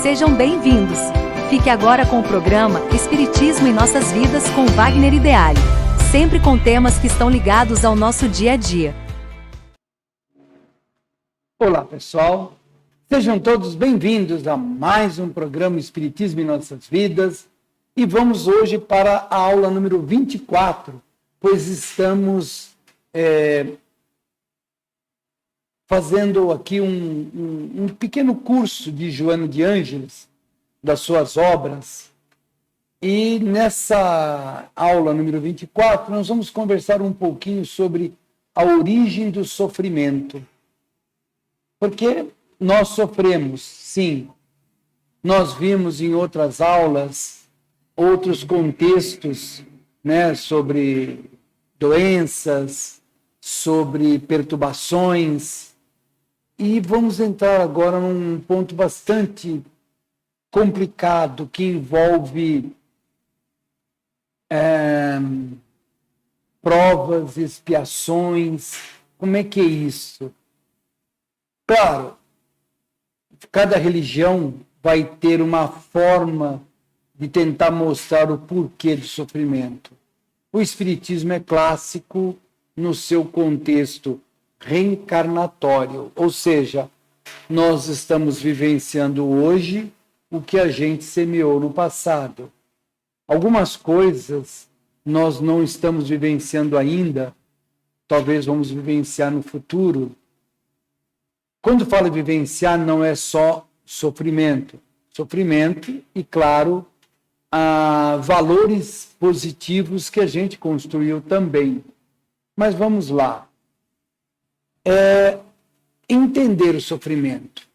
Sejam bem-vindos. Fique agora com o programa Espiritismo em Nossas Vidas com Wagner Ideale, sempre com temas que estão ligados ao nosso dia a dia. Olá, pessoal. Sejam todos bem-vindos a mais um programa Espiritismo em Nossas Vidas. E vamos hoje para a aula número 24, pois estamos fazendo aqui um pequeno curso de Joana de Ângeles, das suas obras. E nessa aula número 24, nós vamos conversar um pouquinho sobre a origem do sofrimento. Porque nós sofremos, sim. Nós vimos em outras aulas outros contextos, né, sobre doenças, sobre perturbações. E vamos entrar agora num ponto bastante complicado que envolve provas, expiações. Como é que é isso? Claro, cada religião vai ter uma forma de tentar mostrar o porquê do sofrimento. O Espiritismo é clássico no seu contexto reencarnatório, ou seja, nós estamos vivenciando hoje o que a gente semeou no passado. Algumas coisas nós não estamos vivenciando ainda, talvez vamos vivenciar no futuro. Quando falo vivenciar, não é só sofrimento. Sofrimento e, claro, valores positivos que a gente construiu também. Mas vamos lá. Entender o sofrimento.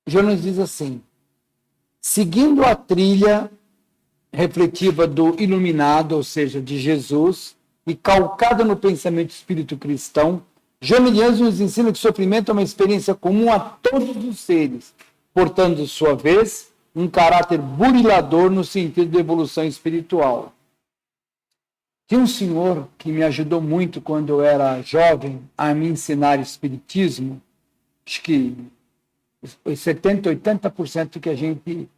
Jonas diz assim: seguindo a trilha refletiva do iluminado, ou seja, de Jesus, e calcada no pensamento espírito cristão, Joana de Ângeles nos ensina que o sofrimento é uma experiência comum a todos os seres, portando, de sua vez, um caráter burilador no sentido de evolução espiritual. Tinha um senhor que me ajudou muito quando eu era jovem a me ensinar espiritismo. Acho que 70%, 80% que a gente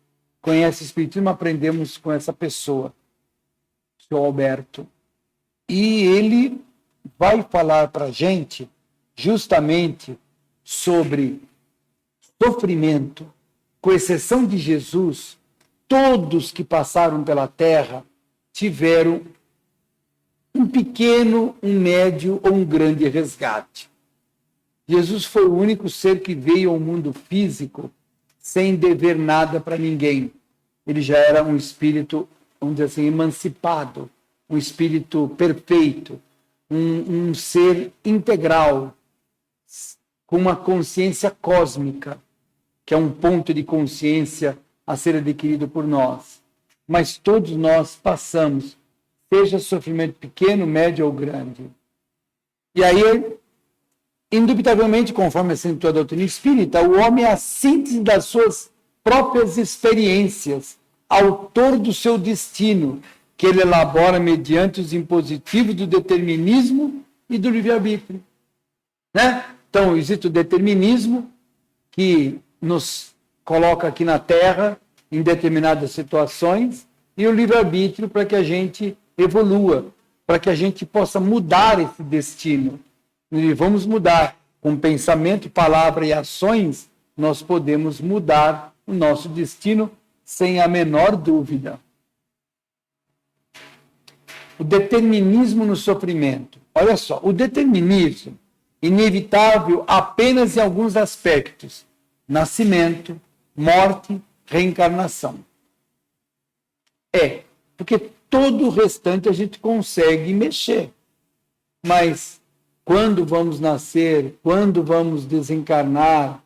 conhece espiritismo aprendemos com essa pessoa, o senhor Alberto. E ele vai falar para a gente justamente sobre sofrimento. Com exceção de Jesus, todos que passaram pela Terra tiveram um pequeno, um médio ou um grande resgate. Jesus foi o único ser que veio ao mundo físico sem dever nada para ninguém. Ele já era um espírito, vamos dizer assim, emancipado, um espírito perfeito, um ser integral, com uma consciência cósmica, que é um ponto de consciência a ser adquirido por nós. Mas todos nós passamos, seja sofrimento pequeno, médio ou grande. E aí, indubitavelmente, conforme acentua a doutrina espírita, o homem é a síntese das suas próprias experiências, autor do seu destino, que ele elabora mediante os impositivos do determinismo e do livre-arbítrio. Né? Então, existe o determinismo, que nos coloca aqui na Terra, em determinadas situações, e o livre-arbítrio para que a gente evolua, para que a gente possa mudar esse destino. E vamos mudar. Com pensamento, palavra e ações, nós podemos mudar o nosso destino sem a menor dúvida. O determinismo no sofrimento. Olha só, o determinismo, inevitável apenas em alguns aspectos: nascimento, morte, reencarnação. Porque todo o restante a gente consegue mexer. Mas quando vamos nascer, quando vamos desencarnar,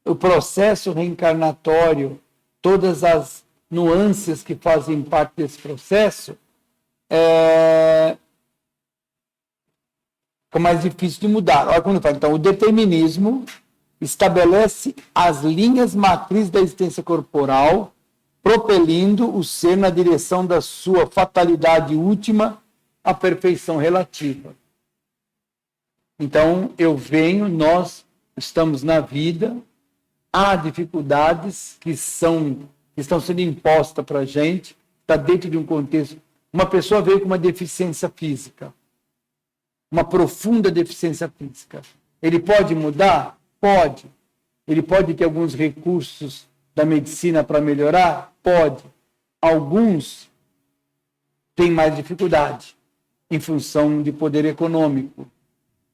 o processo reencarnatório, todas as nuances que fazem parte desse processo, fica mais difícil de mudar. Olha como ele fala. Então, o determinismo estabelece as linhas matrizes da existência corporal, propelindo o ser na direção da sua fatalidade última, a perfeição relativa. Então, nós estamos na vida, há dificuldades que estão sendo impostas para a gente, está dentro de um contexto. Uma pessoa veio com uma deficiência física, uma profunda deficiência física. Ele pode mudar? Pode. Ele pode ter alguns recursos da medicina para melhorar? Pode. Alguns têm mais dificuldade em função de poder econômico.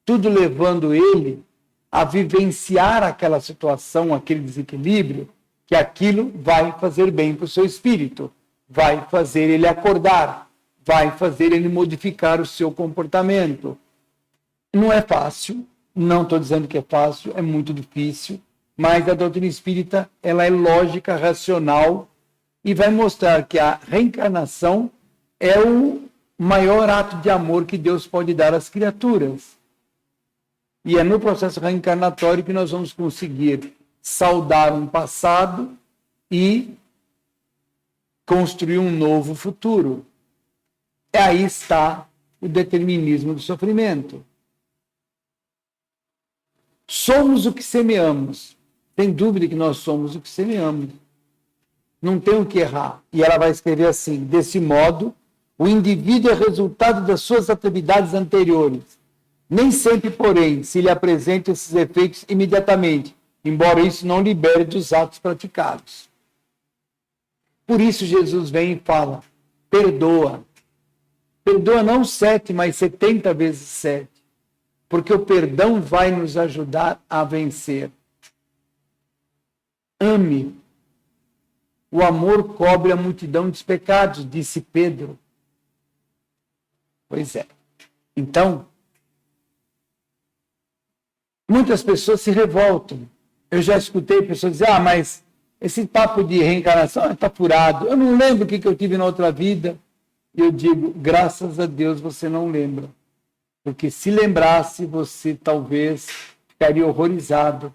Tudo levando ele a vivenciar aquela situação, aquele desequilíbrio, que aquilo vai fazer bem para o seu espírito, vai fazer ele acordar, vai fazer ele modificar o seu comportamento. Não é fácil, não estou dizendo que é fácil, é muito difícil, mas a doutrina espírita ela é lógica, racional e vai mostrar que a reencarnação é o maior ato de amor que Deus pode dar às criaturas. E é no processo reencarnatório que nós vamos conseguir saudar um passado e construir um novo futuro. E aí está o determinismo do sofrimento. Somos o que semeamos. Tem dúvida que nós somos o que semeamos. Não tem o que errar. E ela vai escrever assim: desse modo, o indivíduo é resultado das suas atividades anteriores. Nem sempre, porém, se lhe apresentam esses efeitos imediatamente, embora isso não libere dos atos praticados. Por isso Jesus vem e fala: perdoa. Perdoa não 7, mas 70 vezes 7. Porque o perdão vai nos ajudar a vencer. Ame. O amor cobre a multidão dos pecados, disse Pedro. Pois é. Então, muitas pessoas se revoltam. Eu já escutei pessoas dizer: mas esse papo de reencarnação está furado. Eu não lembro o que eu tive na outra vida. E eu digo: graças a Deus você não lembra. Porque se lembrasse, você talvez ficaria horrorizado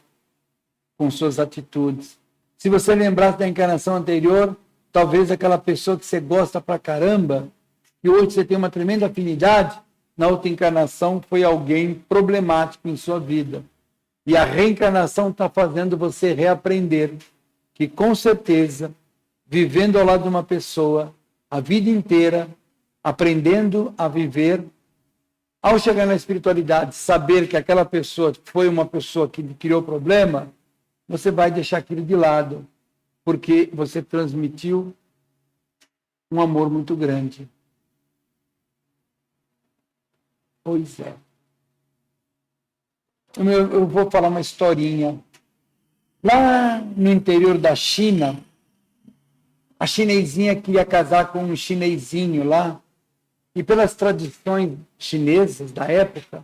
com suas atitudes. Se você lembrasse da encarnação anterior, talvez aquela pessoa que você gosta pra caramba, e hoje você tem uma tremenda afinidade, na outra encarnação foi alguém problemático em sua vida. E a reencarnação está fazendo você reaprender que, com certeza, vivendo ao lado de uma pessoa a vida inteira, aprendendo a viver, ao chegar na espiritualidade, saber que aquela pessoa foi uma pessoa que criou problema, você vai deixar aquilo de lado, porque você transmitiu um amor muito grande. Pois é. Eu vou falar uma historinha. Lá no interior da China, a chinesinha queria casar com um chinesinho lá, e pelas tradições chinesas da época,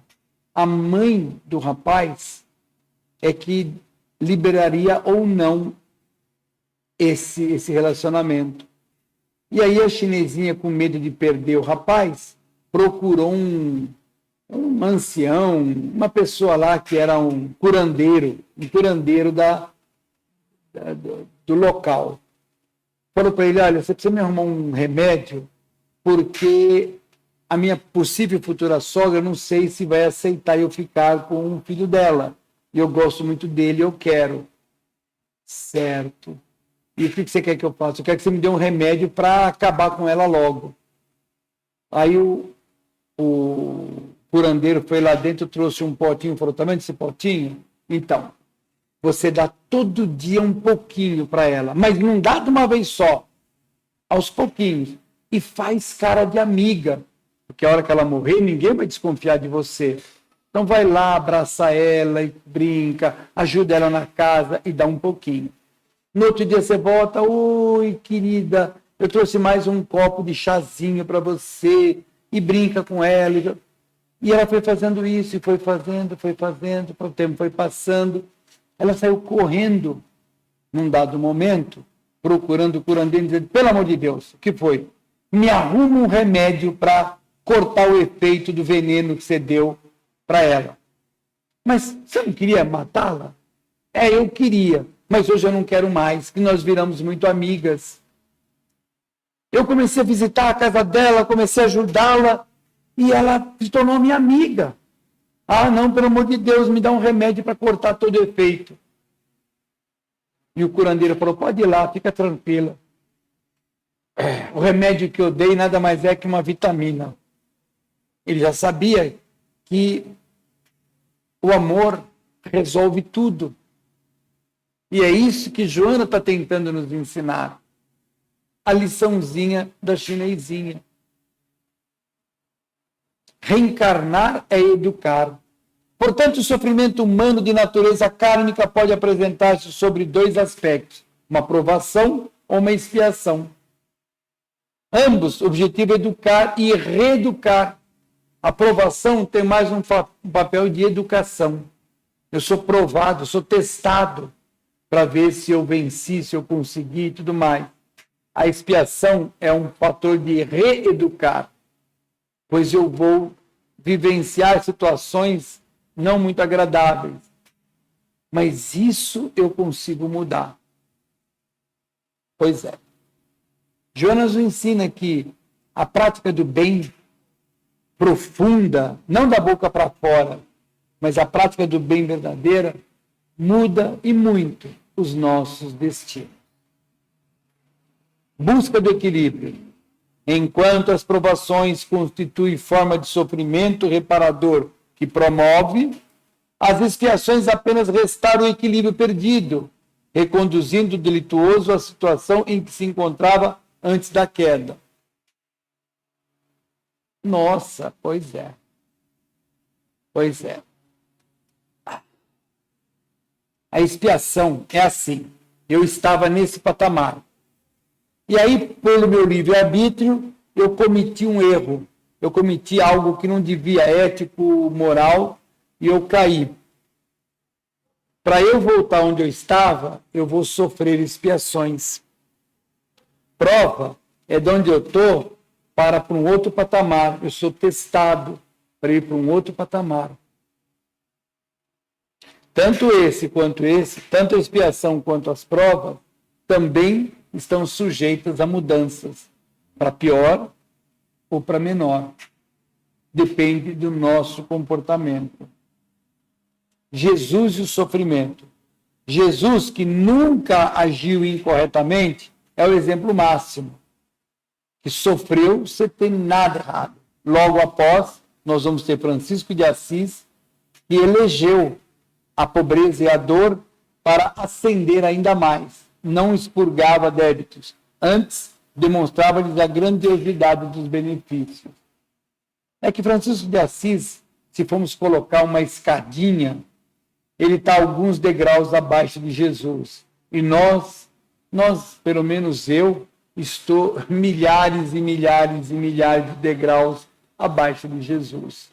a mãe do rapaz é que liberaria ou não esse relacionamento. E aí a chinesinha, com medo de perder o rapaz, procurou um ancião, uma pessoa lá que era um curandeiro do local. Falou para ele: olha, você precisa me arrumar um remédio, porque a minha possível futura sogra, não sei se vai aceitar eu ficar com o filho dela. E eu gosto muito dele, eu quero. Certo. E o que você quer que eu faça? Eu quero que você me dê um remédio para acabar com ela logo. Aí o curandeiro foi lá dentro, trouxe um potinho, falou: tá vendo esse potinho? Então, você dá todo dia um pouquinho para ela, mas não dá de uma vez só, aos pouquinhos. E faz cara de amiga, porque a hora que ela morrer, ninguém vai desconfiar de você. Então vai lá, abraça ela e brinca, ajuda ela na casa e dá um pouquinho. No outro dia você volta: oi, querida, eu trouxe mais um copo de chazinho para você, e brinca com ela. E ela foi fazendo isso, e foi fazendo, o tempo foi passando. Ela saiu correndo, num dado momento, procurando o curandeiro, dizendo: pelo amor de Deus, o que foi? Me arruma um remédio para cortar o efeito do veneno que você deu para ela. Mas você não queria matá-la? Eu queria, mas hoje eu não quero mais, que nós viramos muito amigas. Eu comecei a visitar a casa dela, comecei a ajudá-la, e ela se tornou minha amiga. Ah, não, pelo amor de Deus, me dá um remédio para cortar todo o efeito. E o curandeiro falou, pode ir lá, fica tranquila. O remédio que eu dei nada mais é que uma vitamina. Ele já sabia que o amor resolve tudo. E é isso que Joana está tentando nos ensinar. A liçãozinha da chinesinha. Reencarnar é educar. Portanto, o sofrimento humano de natureza kármica pode apresentar-se sobre dois aspectos, uma provação ou uma expiação. Ambos, o objetivo é educar e reeducar. A provação tem mais um papel de educação. Eu sou provado, sou testado para ver se eu venci, se eu consegui e tudo mais. A expiação é um fator de reeducar, pois eu vou vivenciar situações não muito agradáveis. Mas isso eu consigo mudar. Pois é. Jonas nos ensina que a prática do bem profunda, não da boca para fora, mas a prática do bem verdadeira, muda e muito os nossos destinos. Busca do equilíbrio. Enquanto as provações constituem forma de sofrimento reparador que promove, as expiações apenas restauram o equilíbrio perdido, reconduzindo o delituoso à situação em que se encontrava antes da queda. Nossa, pois é. Pois é. A expiação é assim. Eu estava nesse patamar. E aí, pelo meu livre-arbítrio, eu cometi um erro. Eu cometi algo que não devia, ético, moral, e eu caí. Para eu voltar onde eu estava, eu vou sofrer expiações. Prova é de onde eu estou para um outro patamar. Eu sou testado para ir para um outro patamar. Tanto tanto a expiação quanto as provas, também estão sujeitas a mudanças, para pior ou para menor. Depende do nosso comportamento. Jesus e o sofrimento. Jesus, que nunca agiu incorretamente, é o exemplo máximo. Que sofreu sem ter nada errado. Logo após, nós vamos ter Francisco de Assis, que elegeu a pobreza e a dor para ascender ainda mais. Não expurgava débitos. Antes, demonstrava-lhes a grandiosidade dos benefícios. É que Francisco de Assis, se formos colocar uma escadinha, ele está alguns degraus abaixo de Jesus. E nós, pelo menos eu, estou milhares e milhares e milhares de degraus abaixo de Jesus.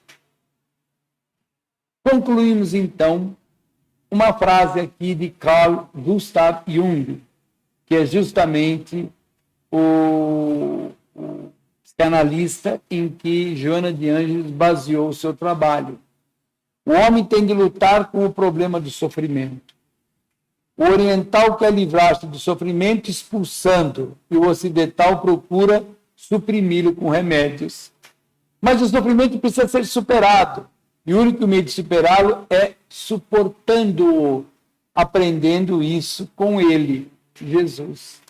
Concluímos, então, uma frase aqui de Carl Gustav Jung, que é justamente o psicanalista em que Joana de Ângeles baseou o seu trabalho. O homem tem de lutar com o problema do sofrimento. O oriental quer livrar-se do sofrimento expulsando, e o ocidental procura suprimi-lo com remédios. Mas o sofrimento precisa ser superado. E o único meio de superá-lo é suportando-o, aprendendo isso com ele, Jesus.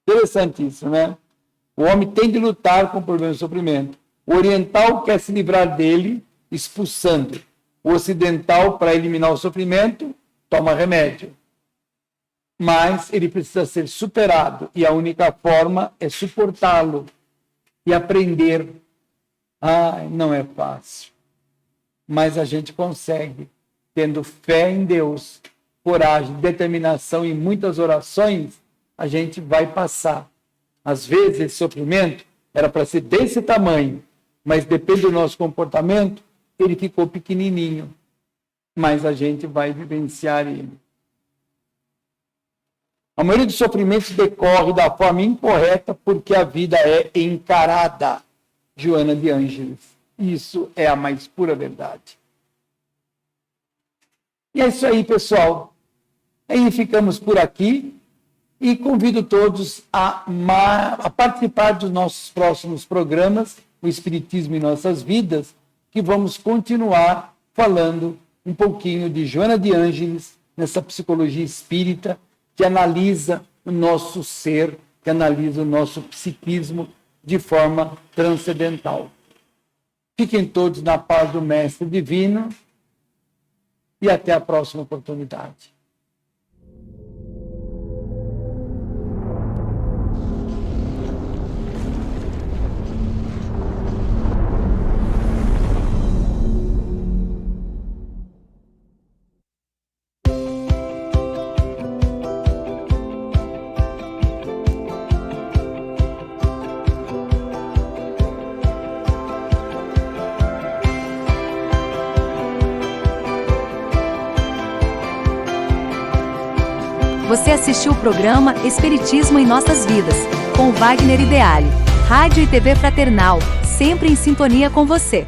Interessante isso, né? O homem tem de lutar com o problema do sofrimento. O oriental quer se livrar dele, expulsando. O ocidental, para eliminar o sofrimento, toma remédio. Mas ele precisa ser superado, e a única forma é suportá-lo e aprender. Não é fácil. Mas a gente consegue, tendo fé em Deus, coragem, determinação e muitas orações, a gente vai passar. Às vezes, esse sofrimento era para ser desse tamanho, mas depende do nosso comportamento, ele ficou pequenininho. Mas a gente vai vivenciar ele. A maioria dos sofrimentos decorre da forma incorreta porque a vida é encarada. Joana de Ângeles. Isso é a mais pura verdade. E é isso aí, pessoal. Aí ficamos por aqui e convido todos a participar dos nossos próximos programas, o Espiritismo em Nossas Vidas, que vamos continuar falando um pouquinho de Joana de Ângeles, nessa psicologia espírita, que analisa o nosso ser, que analisa o nosso psiquismo de forma transcendental. Fiquem todos na paz do Mestre Divino e até a próxima oportunidade. Você assistiu o programa Espiritismo em Nossas Vidas, com Wagner Ideale. Rádio e TV Fraternal, sempre em sintonia com você.